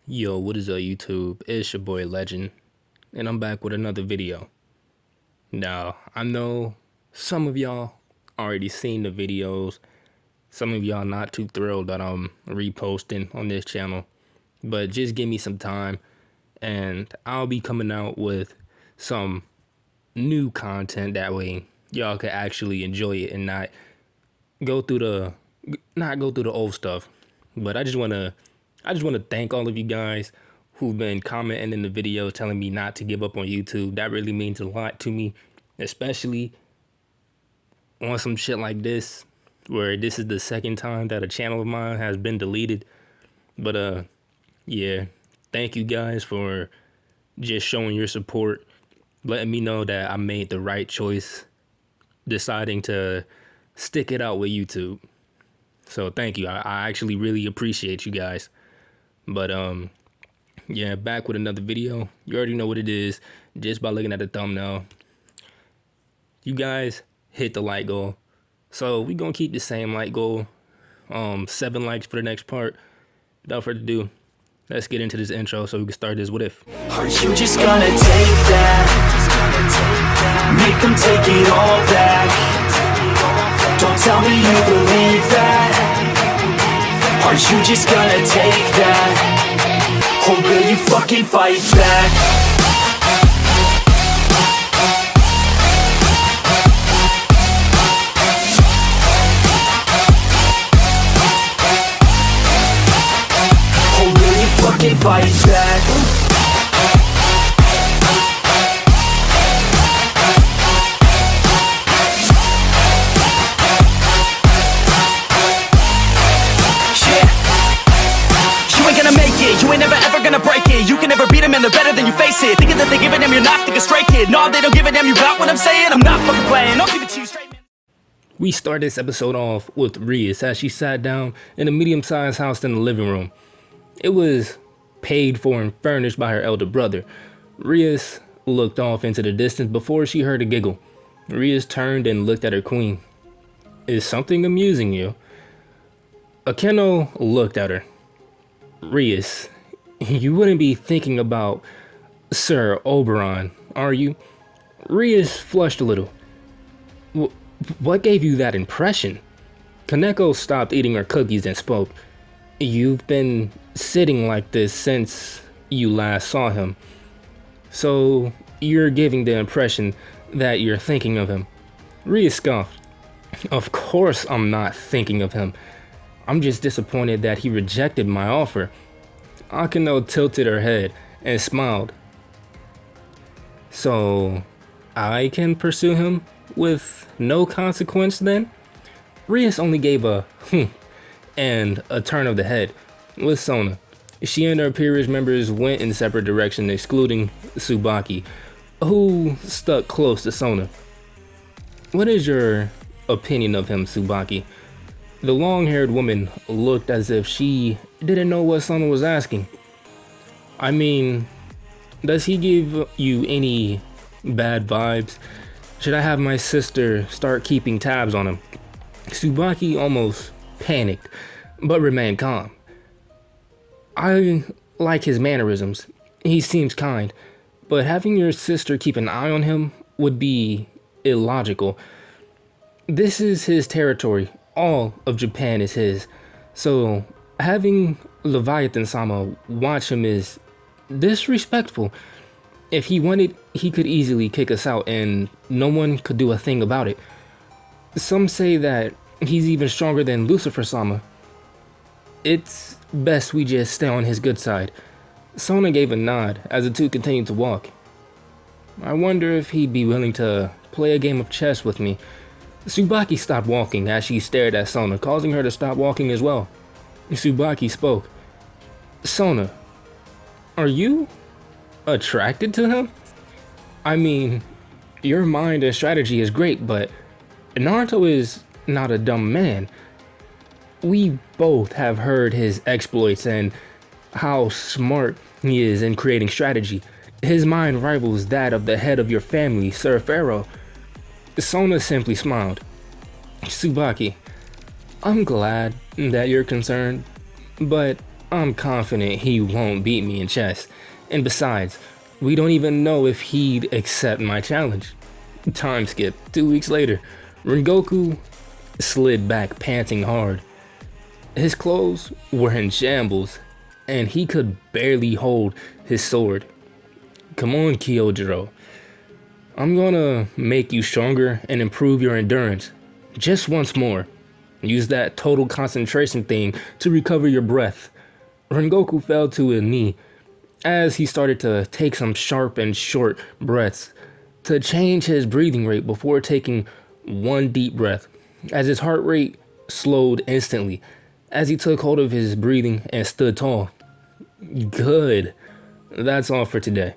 Yo, what is up YouTube? It's your boy Legend, and I'm back with another video. Now, I know some of y'all already seen the videos, some of y'all not too thrilled that I'm reposting on this channel, but just give me some time and I'll be coming out with some new content. That way y'all can actually enjoy it and not go through the old stuff. But I just want to thank all of you guys who've been commenting in the video telling me not to give up on YouTube. That really means a lot to me, especially on some shit like this, where this is the second time that a channel of mine has been deleted. But yeah, thank you guys for just showing your support, letting me know that I made the right choice, deciding to stick it out with YouTube. So thank you. I actually really appreciate you guys. But yeah, back with another video. You already know what it is just by looking at the thumbnail. You guys hit the like goal, so we gonna keep the same like goal. 7 likes for the next part. Without further ado, let's get into this intro so we can start this what if. Are you just gonna take that? Make them take it all back. Don't tell me you believe that. Are you just gonna take that? Or will you fucking fight back? Or will you fucking fight back? You ain't never ever gonna break it. You can never beat them and they're better than you face it. Thinking that they give a damn, you're not thinking straight, kid. No, they don't give a damn, you got what I'm saying? I'm not fucking playing, I'll give it to you straight, man. We start this episode off with Rias as she sat down in a medium-sized house in the living room. It was paid for and furnished by her elder brother. Rias looked off into the distance before she heard a giggle. Rias turned and looked at her queen. Is something amusing you? Akeno looked at her. Rias, you wouldn't be thinking about Sir Oberon, are you? Rias flushed a little. What gave you that impression? Kaneko stopped eating her cookies and spoke. You've been sitting like this since you last saw him. So you're giving the impression that you're thinking of him. Rias scoffed. Of course I'm not thinking of him. I'm just disappointed that he rejected my offer. Akeno tilted her head and smiled. So, I can pursue him with no consequence then? Rias only gave a and a turn of the head with Sona. She and her peerage members went in separate directions, excluding Tsubaki, who stuck close to Sona. What is your opinion of him, Tsubaki? The long-haired woman looked as if she didn't know what Sona was asking. I mean, does he give you any bad vibes? Should I have my sister start keeping tabs on him? Tsubaki almost panicked, but remained calm. I like his mannerisms. He seems kind, but having your sister keep an eye on him would be illogical. This is his territory. All of Japan is his, so having Leviathan-sama watch him is disrespectful. If he wanted, he could easily kick us out and no one could do a thing about it. Some say that he's even stronger than Lucifer-sama. It's best we just stay on his good side. Sona gave a nod as the two continued to walk. I wonder if he'd be willing to play a game of chess with me. Tsubaki stopped walking as she stared at Sona, causing her to stop walking as well. Tsubaki spoke. Sona, are you attracted to him? I mean, your mind and strategy is great, but Naruto is not a dumb man. We both have heard his exploits and how smart he is in creating strategy. His mind rivals that of the head of your family, Sir Pharaoh. Sona simply smiled. Tsubaki, I'm glad that you're concerned, but I'm confident he won't beat me in chess. And besides, we don't even know if he'd accept my challenge. Time skip. 2 weeks later, Rengoku slid back panting hard. His clothes were in shambles, and he could barely hold his sword. Come on, Kyojiro. I'm gonna make you stronger and improve your endurance. Just once more. Use that total concentration thing to recover your breath. Rengoku fell to his knee as he started to take some sharp and short breaths to change his breathing rate before taking one deep breath, as his heart rate slowed instantly as he took hold of his breathing and stood tall. Good. That's all for today.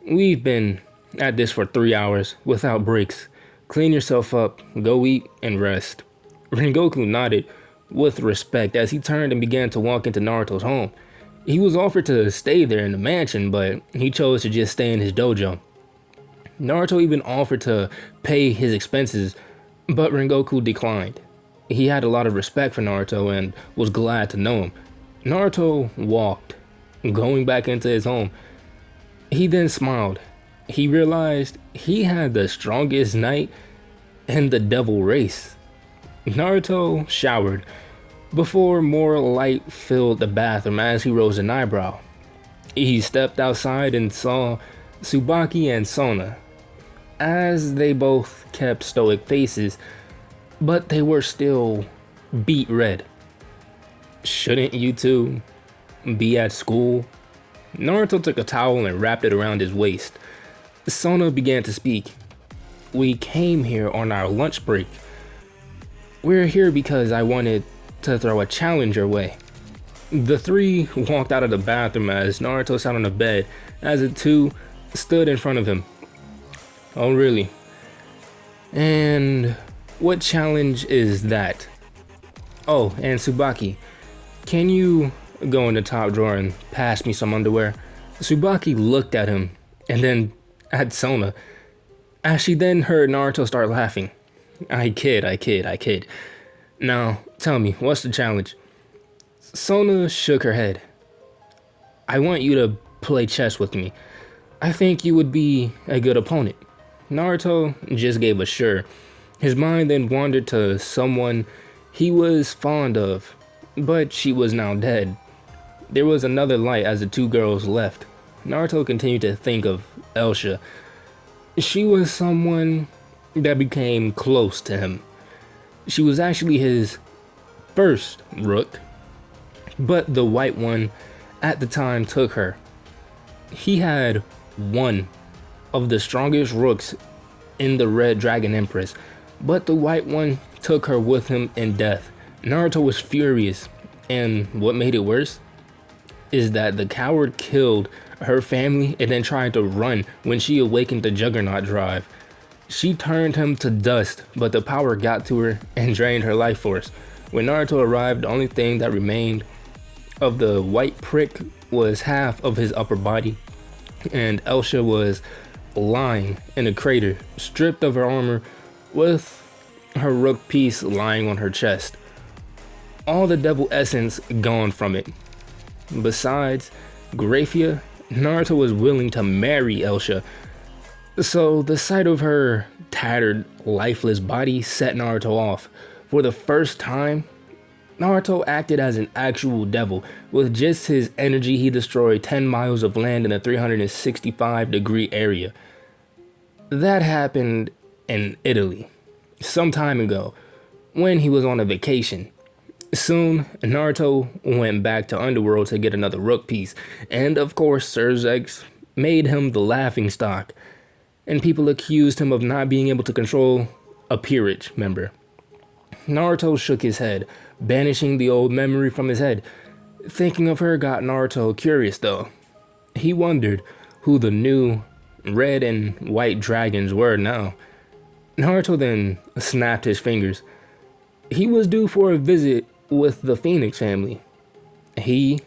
We've been at this for 3 hours without breaks. Clean yourself up, go eat, and rest. Rengoku nodded with respect as he turned and began to walk into Naruto's home. He was offered to stay there in the mansion, but he chose to just stay in his dojo. Naruto even offered to pay his expenses, but Rengoku declined. He had a lot of respect for Naruto and was glad to know him. Naruto walked, going back into his home. He then smiled. He realized he had the strongest knight in the devil race. Naruto showered before more light filled the bathroom as he rose an eyebrow. He stepped outside and saw Tsubaki and Sona, as they both kept stoic faces, but they were still beet red. Shouldn't you two be at school? Naruto took a towel and wrapped it around his waist. Sona began to speak. We came here on our lunch break. We're here because I wanted to throw a challenge your way. The three walked out of the bathroom as Naruto sat on the bed as the two stood in front of him. Oh, really? And what challenge is that? Oh, and Tsubaki, can you go in the top drawer and pass me some underwear? Tsubaki looked at him and then at Sona, as she then heard Naruto start laughing. I kid. Now, tell me, what's the challenge? Sona shook her head. I want you to play chess with me. I think you would be a good opponent. Naruto just gave a sure. His mind then wandered to someone he was fond of, but she was now dead. There was another light as the two girls left. Naruto continued to think of Elsha. She was someone that became close to him. She was actually his first rook, but the white one at the time took her. He had one of the strongest rooks in the Red Dragon Empress, but the white one took her with him in death. Naruto was furious, and what made it worse is that the coward killed her family and then tried to run when she awakened the Juggernaut drive. She turned him to dust, but the power got to her and drained her life force. When Naruto arrived, the only thing that remained of the white prick was half of his upper body, and Elsha was lying in a crater, stripped of her armor, with her rook piece lying on her chest. All the devil essence gone from it. Besides Graphia, Naruto was willing to marry Elsha, so the sight of her tattered, lifeless body set Naruto off. For the first time, Naruto acted as an actual devil. With just his energy, he destroyed 10 miles of land in a 365-degree area. That happened in Italy, some time ago, when he was on a vacation. Soon, Naruto went back to Underworld to get another rook piece, and of course, Serzex made him the laughingstock, and people accused him of not being able to control a peerage member. Naruto shook his head, banishing the old memory from his head. Thinking of her got Naruto curious though. He wondered who the new red and white dragons were now. Naruto then snapped his fingers. He was due for a visit with the Phoenix family. He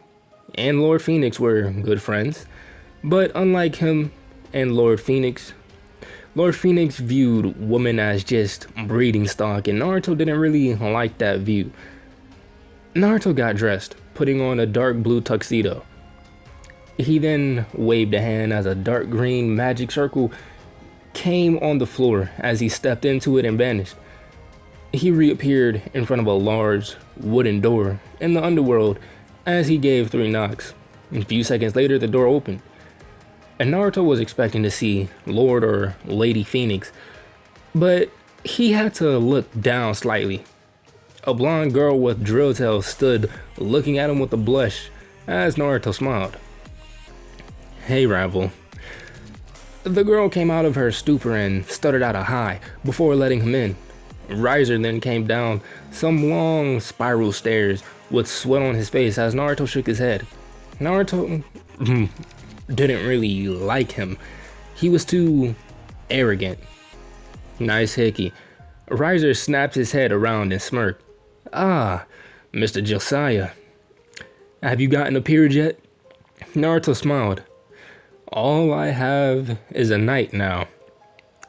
and Lord Phoenix were good friends, but unlike him and Lord Phoenix viewed women as just breeding stock, and Naruto didn't really like that view. Naruto got dressed, putting on a dark blue tuxedo. He then waved a hand as a dark green magic circle came on the floor as he stepped into it and vanished. He reappeared in front of a large wooden door in the underworld as he gave 3 knocks. A few seconds later, the door opened, and Naruto was expecting to see Lord or Lady Phoenix, but he had to look down slightly. A blonde girl with drill tails stood looking at him with a blush as Naruto smiled. "Hey, Rival." The girl came out of her stupor and stuttered out a hi before letting him in. Riser then came down some long spiral stairs with sweat on his face as Naruto shook his head. Naruto didn't really like him. He was too arrogant. "Nice hickey." Riser snapped his head around and smirked. "Ah, Mr. Josiah. Have you gotten a period yet?" Naruto smiled. "All I have is a knight now.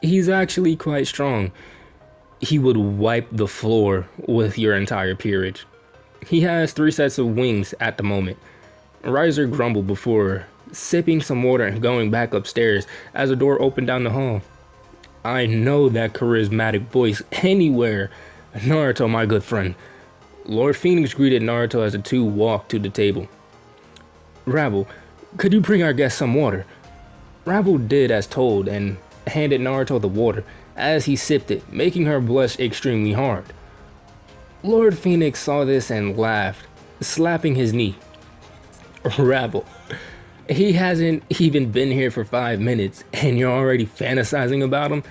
He's actually quite strong. He would wipe the floor with your entire peerage. He has 3 sets of wings at the moment." Riser grumbled before sipping some water and going back upstairs as a door opened down the hall. "I know that charismatic voice anywhere. Naruto, my good friend." Lord Phoenix greeted Naruto as the two walked to the table. "Rabble, could you bring our guest some water?" Rabble did as told and handed Naruto the water as he sipped it, making her blush extremely hard. Lord Phoenix saw this and laughed, slapping his knee. "Rabble, he hasn't even been here for 5 minutes and you're already fantasizing about him?"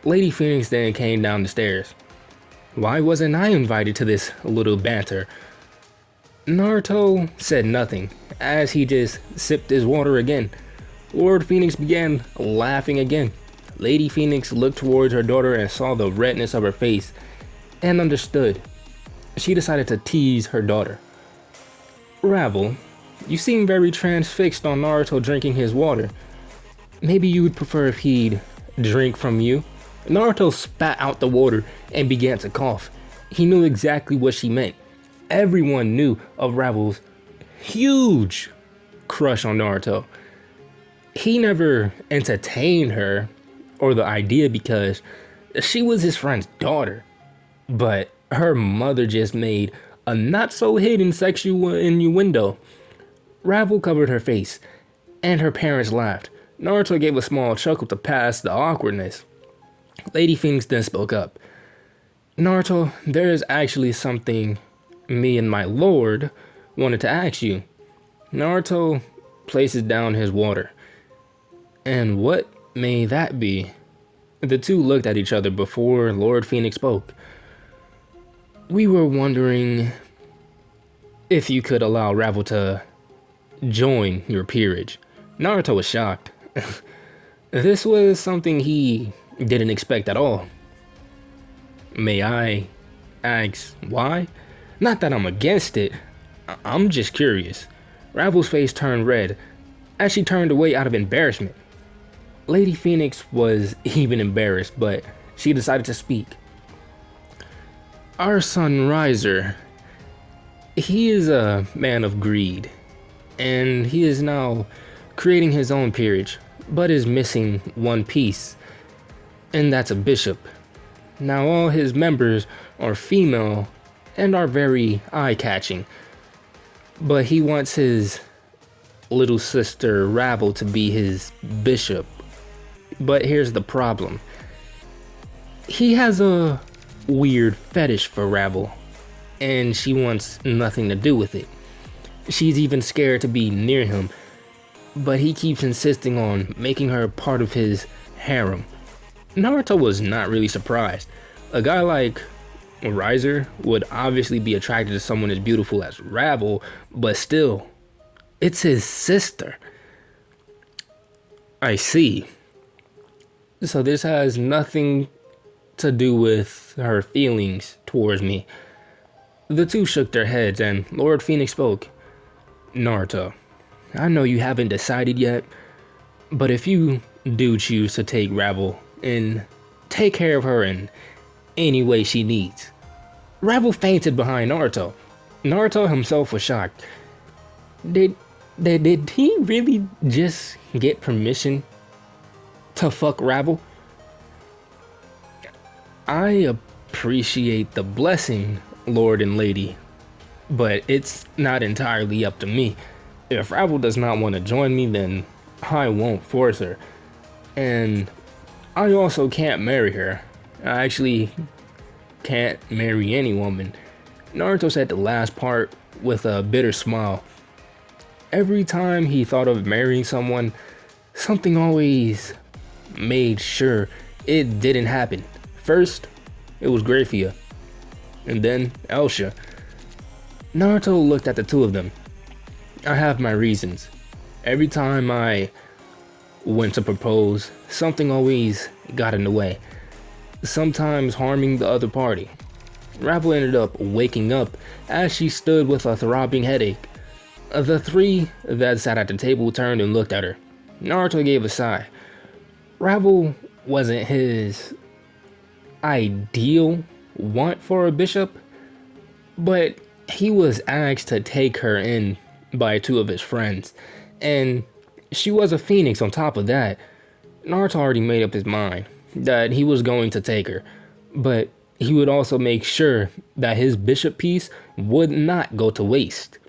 Lady Phoenix then came down the stairs. "Why wasn't I invited to this little banter?" Naruto said nothing as he just sipped his water again. Lord Phoenix began laughing again. Lady Phoenix looked towards her daughter and saw the redness of her face and understood. She decided to tease her daughter. "Rabble, you seem very transfixed on Naruto drinking his water. Maybe you would prefer if he'd drink from you?" Naruto spat out the water and began to cough. He knew exactly what she meant. Everyone knew of Rabble's huge crush on Naruto. He never entertained her or the idea because she was his friend's daughter, but her mother just made a not so hidden sexual innuendo. Rabble covered her face and her parents laughed. Naruto gave a small chuckle to pass the awkwardness. Lady Phoenix then spoke up. "Naruto, there is actually something me and my lord wanted to ask you." Naruto places down his water. "And what may that be?" The two looked at each other before Lord Phoenix spoke. "We were wondering if you could allow Rabble to join your peerage." Naruto was shocked. This was something he didn't expect at all. "May I ask why?" "Not that I'm against it. I'm just curious." Rabble's face turned red as she turned away out of embarrassment. Lady Phoenix was even embarrassed, but she decided to speak. "Our son Riser, he is a man of greed, and he is now creating his own peerage, but is missing one piece, and that's a bishop. Now all his members are female and are very eye-catching, but he wants his little sister Rabble to be his bishop. But here's the problem. He has a weird fetish for Rabble, and she wants nothing to do with it. She's even scared to be near him, but he keeps insisting on making her part of his harem." Naruto was not really surprised. A guy like Riser would obviously be attracted to someone as beautiful as Rabble, but still, it's his sister. "I see. So this has nothing to do with her feelings towards me." The two shook their heads and Lord Phoenix spoke. "Naruto, I know you haven't decided yet, but if you do choose to take Rabble and take care of her in any way she needs." Rabble fainted behind Naruto. Naruto himself was shocked. Did he really just get permission to fuck Ravel? I appreciate the blessing, Lord and Lady, but it's not entirely up to me. If Ravel does not want to join me, then I won't force her. And I also can't marry her. I actually can't marry any woman. Naruto said the last part with a bitter smile. Every time he thought of marrying someone, something always made sure it didn't happen. First, it was Graphia, and then Elsha. Naruto looked at the two of them. I have my reasons. Every time I went to propose, something always got in the way, sometimes harming the other party. Ravel ended up waking up as she stood with a throbbing headache. The three that sat at the table turned and looked at her. Naruto gave a sigh. Ravel wasn't his ideal want for a bishop, but he was asked to take her in by two of his friends, and she was a phoenix on top of that. Naruto already made up his mind that he was going to take her, but he would also make sure that his bishop piece would not go to waste.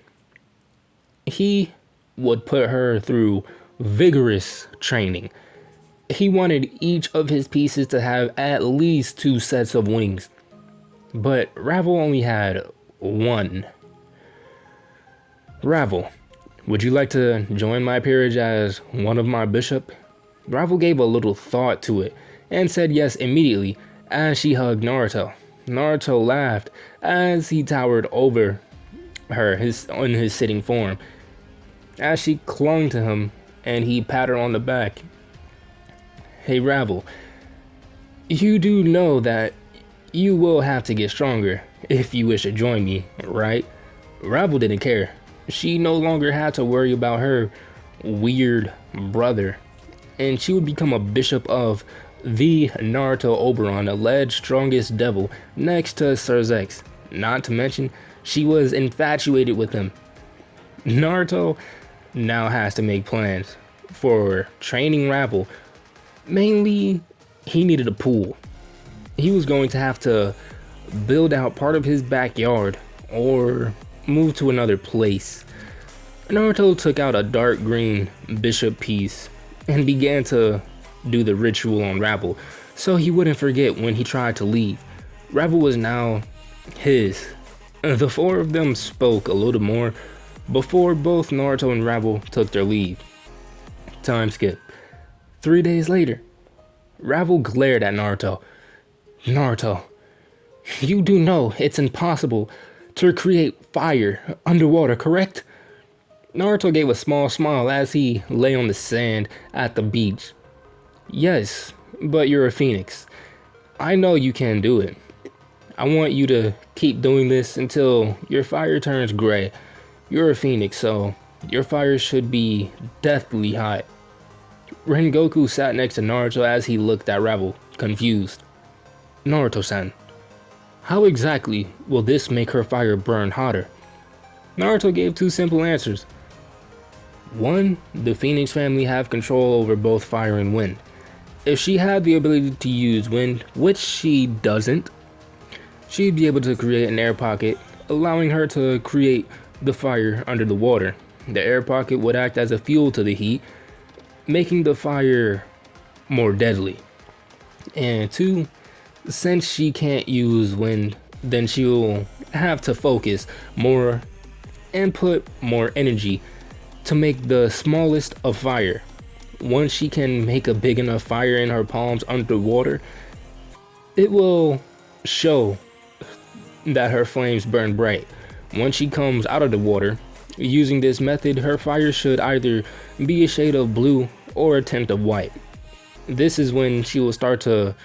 He would put her through vigorous training. He wanted each of his pieces to have at least 2 sets of wings, but Ravel only had 1. Ravel, would you like to join my peerage as one of my bishop? Ravel gave a little thought to it and said yes immediately as she hugged Naruto. Naruto laughed as he towered over her in his sitting form, as she clung to him and he patted her on the back. Hey Ravel, you do know that you will have to get stronger if you wish to join me, right? Ravel didn't care. She no longer had to worry about her weird brother, and she would become a bishop of the Naruto Oberon, alleged strongest devil next to Sir Zex. Not to mention, she was infatuated with him. Naruto now has to make plans for training Ravel. Mainly, he needed a pool. He was going to have to build out part of his backyard or move to another place. Naruto took out a dark green bishop piece and began to do the ritual on Ravel so he wouldn't forget when he tried to leave. Ravel was now his. The 4 of them spoke a little more before both Naruto and Ravel took their leave. Time skip. 3 days later, Ravel glared at Naruto. Naruto, you do know it's impossible to create fire underwater, correct? Naruto gave a small smile as he lay on the sand at the beach. Yes, but you're a phoenix. I know you can do it. I want you to keep doing this until your fire turns gray. You're a phoenix, so your fire should be deathly hot. Rengoku sat next to Naruto as he looked at Ravel, confused. Naruto-san, how exactly will this make her fire burn hotter? Naruto gave 2 simple answers. 1, the Phoenix family have control over both fire and wind. If she had the ability to use wind, which she doesn't, she'd be able to create an air pocket, allowing her to create the fire under the water. The air pocket would act as a fuel to the heat, making the fire more deadly. And 2, since she can't use wind, then she'll have to focus more and put more energy to make the smallest of fire. Once she can make a big enough fire in her palms underwater, it will show that her flames burn bright. Once she comes out of the water, using this method, her fire should either be a shade of blue or a tint of white. This is when she will start to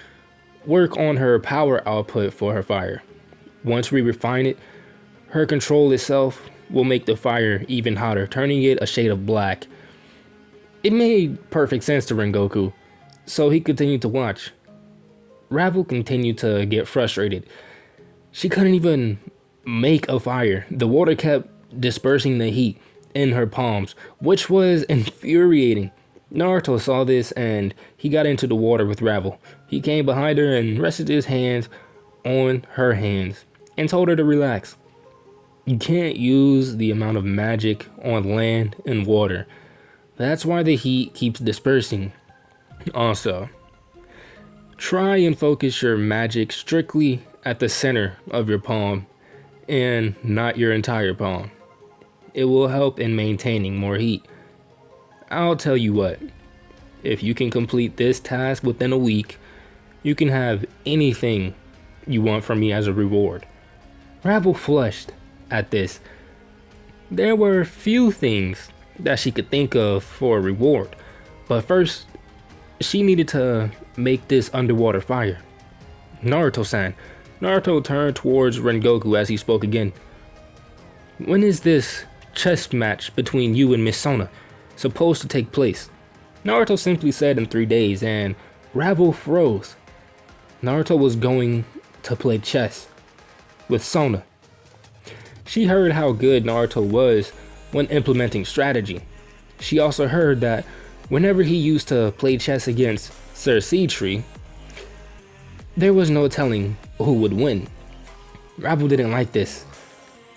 work on her power output for her fire. Once we refine it, her control itself will make the fire even hotter, turning it a shade of black. It made perfect sense to Rengoku, so he continued to watch. Ravel continued to get frustrated. She couldn't even make a fire. The water kept dispersing the heat in her palms, which was infuriating. Naruto saw this and he got into the water with Ravel. He came behind her and rested his hands on her hands and told her to relax. You can't use the amount of magic on land and water. That's why the heat keeps dispersing. Also, try and focus your magic strictly at the center of your palm and not your entire palm. It will help in maintaining more heat. I'll tell you what, if you can complete this task within a week, you can have anything you want from me as a reward. Ravel flushed at this. There were few things that she could think of for a reward, but first, she needed to make this underwater fire. Naruto-san. Naruto turned towards Rengoku as he spoke again. When is this chess match between you and Miss Sona supposed to take place? Naruto simply said in 3 days, and Ravel froze. Naruto was going to play chess with Sona. She heard how good Naruto was when implementing strategy. She also heard that whenever he used to play chess against Sir Seatree, there was no telling who would win. Ravel didn't like this.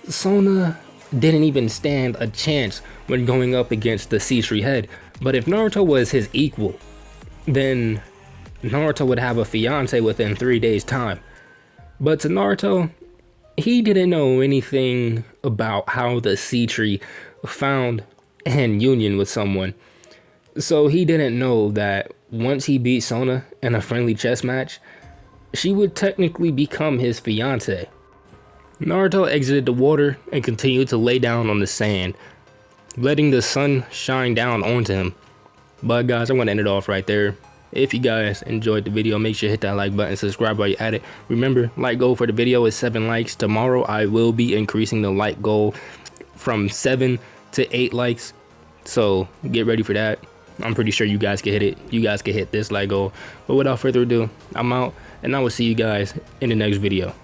Sona didn't even stand a chance when going up against the Seatree head, but if Naruto was his equal, then Naruto would have a fiance within 3 days' time. But to Naruto, he didn't know anything about how the Seatree found an union with someone. So he didn't know that once he beat Sona in a friendly chess match, she would technically become his fiance. Naruto exited the water and continued to lay down on the sand, letting the sun shine down onto him. But guys, I'm going to end it off right there. If you guys enjoyed the video, make sure to hit that like button, subscribe while you're at it. Remember, like goal for the video is 7 likes. Tomorrow I will be increasing the like goal from 7 to 8 likes. So get ready for that. I'm pretty sure you guys can hit it. You guys can hit this like goal. But without further ado, I'm out, and I will see you guys in the next video.